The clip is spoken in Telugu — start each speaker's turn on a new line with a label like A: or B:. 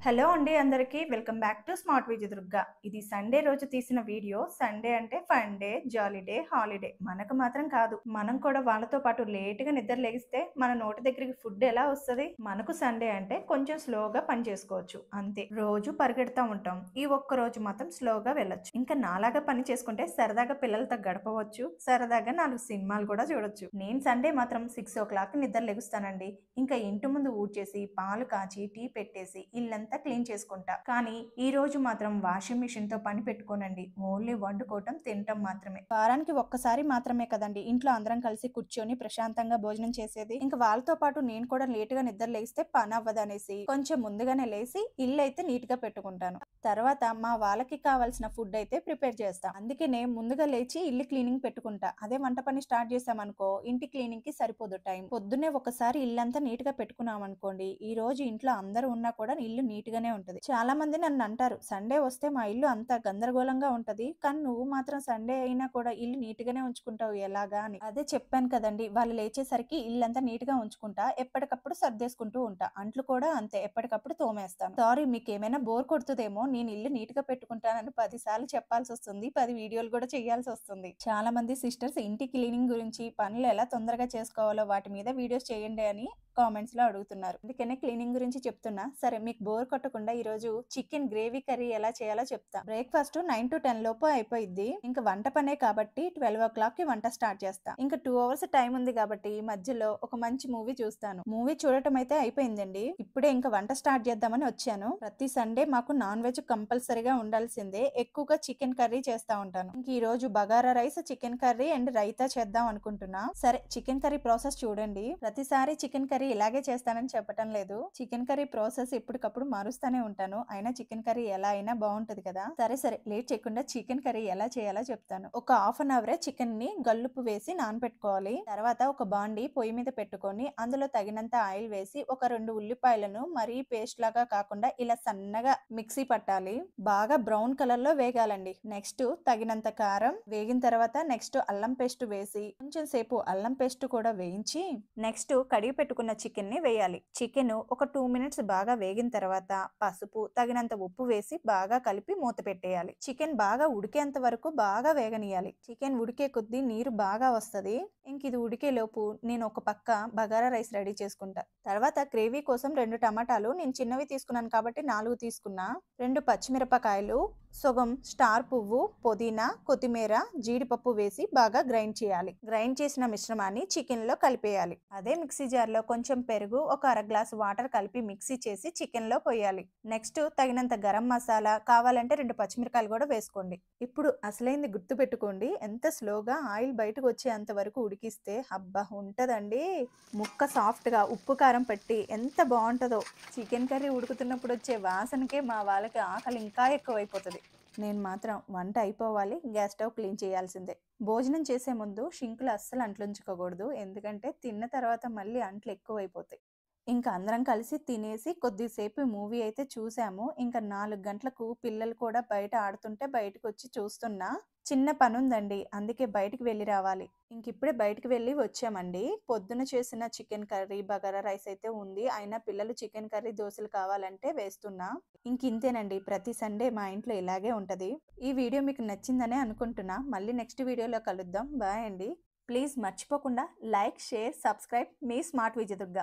A: హలో అండి అందరికీ welcome back to smart Vijay Durga. ఇది సండే రోజు తీసిన వీడియో. సండే అంటే ఫన్ డే, జాలీ డే, హాలిడే. మనకు మాత్రం కాదు. మనం కూడా వాళ్ళతో పాటు లేట్‌గా నిద్ర లెగిస్తే మన నోటి దగ్గరికి ఫుడ్ ఎలా వస్తది? మనకు సండే అంటే కొంచెం స్లోగా పని చేసుకోవచ్చు అంతే. రోజు పరిగెడతా ఉంటాం. ఈ ఒక్క రోజు మాత్రం స్లోగా వెళ్ళొచ్చు. ఇంకా నాలాగా పని చేసుకుంటే సరదాగా పిల్లలతో గడపవచ్చు. సరదాగా 4 సినిమాలు కూడా చూడొచ్చు. నేను సండే మాత్రం 6:00 నిద్ర లెగుస్తానండి. ఇంకా ఇంటి ముందు ఊడ్చేసి, పాలు కాచి, టీ పెట్టేసి ఇల్లంతా క్లీన్ చేసుకుంటా. కానీ ఈ రోజు మాత్రం వాషింగ్ మిషన్ తో పని పెట్టుకోనండి. ఓన్లీ వండుకోవటం, తినటం మాత్రమే. వారానికి ఒక్కసారి మాత్రమే కదండి ఇంట్లో అందరం కలిసి కూర్చొని ప్రశాంతంగా భోజనం చేసేది. ఇంకా వాళ్ళతో పాటు నేను కూడా లేటుగా నిద్ర లేస్తే పని అవ్వదనేసి కొంచెం ముందుగానే లేసి ఇల్లు అయితే నీట్ గా పెట్టుకుంటాను. తర్వాత మా వాళ్ళకి కావాల్సిన ఫుడ్ అయితే ప్రిపేర్ చేస్తా. అందుకే నేను ముందుగా లేచి ఇల్లు క్లీనింగ్ పెట్టుకుంటా. అదే వంట పని స్టార్ట్ చేసామనుకో ఇంటి క్లీనింగ్ కి సరిపోదు టైం. పొద్దున్నే ఒకసారి ఇల్లంతా నీట్ గా పెట్టుకున్నాం అనుకోండి, ఈ రోజు ఇంట్లో అందరూ ఉన్నా కూడా ఇల్లు నీట్ గానే ఉంటది. చాలా మంది నన్ను అంటారు, సండే వస్తే మా ఇల్లు అంత గందరగోళంగా ఉంటది, కానీ నువ్వు మాత్రం సండే అయినా కూడా ఇల్లు నీట్ గానే ఉంచుకుంటావు ఎలాగా అని. అదే చెప్పాను కదండి, వాళ్ళు లేచేసరికి ఇల్లంతా నీట్ గా ఉంచుకుంటా, ఎప్పటికప్పుడు సర్దేసుకుంటూ ఉంటా. అంట్లు కూడా అంతే, ఎప్పటికప్పుడు తోమేస్తాను. సారీ, మీకు ఏమైనా బోర్ కొడుతుందేమో, నేను ఇల్లు నీట్ గా పెట్టుకుంటానని 10 సార్లు చెప్పాల్సి వస్తుంది, 10 వీడియోలు కూడా చేయాల్సి వస్తుంది. చాలా మంది సిస్టర్స్ ఇంటి క్లీనింగ్ గురించి, పనులు ఎలా తొందరగా చేసుకోవాలో వాటి మీద వీడియోస్ చేయండి అని కామెంట్స్ లో అడుగుతున్నారు. అందుకనే క్లీనింగ్ గురించి చెప్తున్నా. సరే, మీకు బోర్ కొట్టకుండా ఈ రోజు చికెన్ గ్రేవీ కర్రీ ఎలా చేయాలో చెప్తా. బ్రేక్ఫాస్ట్ 9 to 10 లోపు అయిపోయింది. ఇంకా వంట పనే కాబట్టి 12:00 కి వంట స్టార్ట్ చేస్తా. ఇంకా 2 అవర్స్ టైం ఉంది కాబట్టి మధ్యలో ఒక మంచి మూవీ చూస్తాను. మూవీ చూడటం అయితే అయిపోయిందండి. ఇప్పుడే ఇంకా వంట స్టార్ట్ చేద్దామని వచ్చాను. ప్రతి సండే మాకు నాన్ వెజ్ కంపల్సరీగా ఉండాల్సిందే. ఎక్కువగా చికెన్ కర్రీ చేస్తా ఉంటాను. ఇంక ఈ రోజు bagara rice, chicken curry and raita చేద్దాం అనుకుంటున్నా. సరే, చికెన్ కర్రీ ప్రాసెస్ చూడండి. ప్రతిసారి చికెన్ కర్రీ ఇలాగే చేస్తానని చెప్పటం లేదు. చికెన్ కర్రీ ప్రాసెస్ ఎప్పటికప్పుడు మారుస్తానే ఉంటాను. అయినా చికెన్ కర్రీ ఎలా అయినా బాగుంటది కదా. సరే లేట్ చేయకుండా చికెన్ కర్రీ ఎలా చేయాలో చెప్తాను. ఒక హాఫ్ అన్ అవరే చికెన్ ని గల్లుపు వేసి నానబెట్టుకోవాలి. తర్వాత ఒక బాండి పొయ్యి మీద పెట్టుకొని అందులో తగినంత ఆయిల్ వేసి ఒక 2 ఉల్లిపాయలను మరీ పేస్ట్ లాగా కాకుండా ఇలా సన్నగా మిక్సీ పట్టాలి. బాగా బ్రౌన్ కలర్ లో వేగాలండి. నెక్స్ట్ తగినంత కారం వేగిన తర్వాత నెక్స్ట్ అల్లం పేస్ట్ వేసి కొంచెం సేపు అల్లం పేస్ట్ కూడా వేయించి నెక్స్ట్ కడిగి పెట్టుకున్న చికెన్ ని వేయాలి. చికెన్ ఒక 2 మినిట్స్ బాగా వేగిన తర్వాత పసుపు, తగినంత ఉప్పు వేసి బాగా కలిపి మూత పెట్టేయాలి. చికెన్ బాగా ఉడికేంత వరకు బాగా వేగనీయాలి. చికెన్ ఉడికే కొద్దీ నీరు బాగా వస్తది. ఇంక ఇది ఉడికే లోపు నేను ఒక పక్క బగారా రైస్ రెడీ చేసుకుంటా. తర్వాత గ్రేవీ కోసం 2 టమాటాలు, నేను చిన్నవి తీసుకున్నాను కాబట్టి 4 తీసుకున్నా, 2 పచ్చిమిరపకాయలు, సగం స్టార్ పువ్వు, పుదీనా, కొత్తిమీర, జీడిపప్పు వేసి బాగా గ్రైండ్ చేయాలి. గ్రైండ్ చేసిన మిశ్రమాన్ని చికెన్ లో కలిపేయాలి. అదే మిక్సీ జార్ లో కొంచెం పెరుగు, ఒక 1/2 గ్లాసు వాటర్ కలిపి మిక్సీ చేసి చికెన్ లో పోయాలి. నెక్స్ట్ తగినంత గరం మసాలా, కావాలంటే 2 పచ్చిమిరకాయలు కూడా వేసుకోండి. ఇప్పుడు అసలైంది గుర్తు పెట్టుకోండి, ఎంత స్లోగా ఆయిల్ బయటకు వచ్చేంత వరకు ఉడికిస్తే అబ్బా ఉంటదండి. ముక్క సాఫ్ట్ గా ఉప్పు కారం పెట్టి ఎంత బాగుంటుందో. చికెన్ కర్రీ ఉడుకుతున్నప్పుడు వచ్చే వాసనకే మా వాళ్ళకి ఆకలి ఇంకా ఎక్కువైపోతుంది. నేను మాత్రం వంట అయిపోవాలి, గ్యాస్ స్టవ్ క్లీన్ చేయాల్సిందే. భోజనం చేసే ముందు షింకులు అస్సలు అంట్లుంచుకోకూడదు, ఎందుకంటే తిన్న తర్వాత మళ్ళీ అంట్లు ఎక్కువైపోతాయి. ఇంకా అందరం కలిసి తినేసి కొద్దిసేపు మూవీ అయితే చూసాము. ఇంకా 4 గంటలకు పిల్లలు కూడా బయట ఆడుతుంటే బయటకు వచ్చి చూస్తున్నా. చిన్న పని ఉందండి, అందుకే బయటికి వెళ్ళి రావాలి. ఇప్పుడే బయటికి వెళ్ళి వచ్చామండి. పొద్దున చేసిన చికెన్ కర్రీ, బగారా రైస్ అయితే ఉంది. అయినా పిల్లలు చికెన్ కర్రీ, దోశలు కావాలంటే వేస్తున్నా. ఇంతేనండి, ప్రతి సండే మా ఇంట్లో ఇలాగే ఉంటది. ఈ వీడియో మీకు నచ్చిందనే అనుకుంటున్నా. మళ్ళీ నెక్స్ట్ వీడియోలో కలుద్దాం. బాయ్ అండి. ప్లీజ్ మర్చిపోకుండా లైక్, షేర్, సబ్స్క్రైబ్. మీ స్మార్ట్ విజయదుర్గ.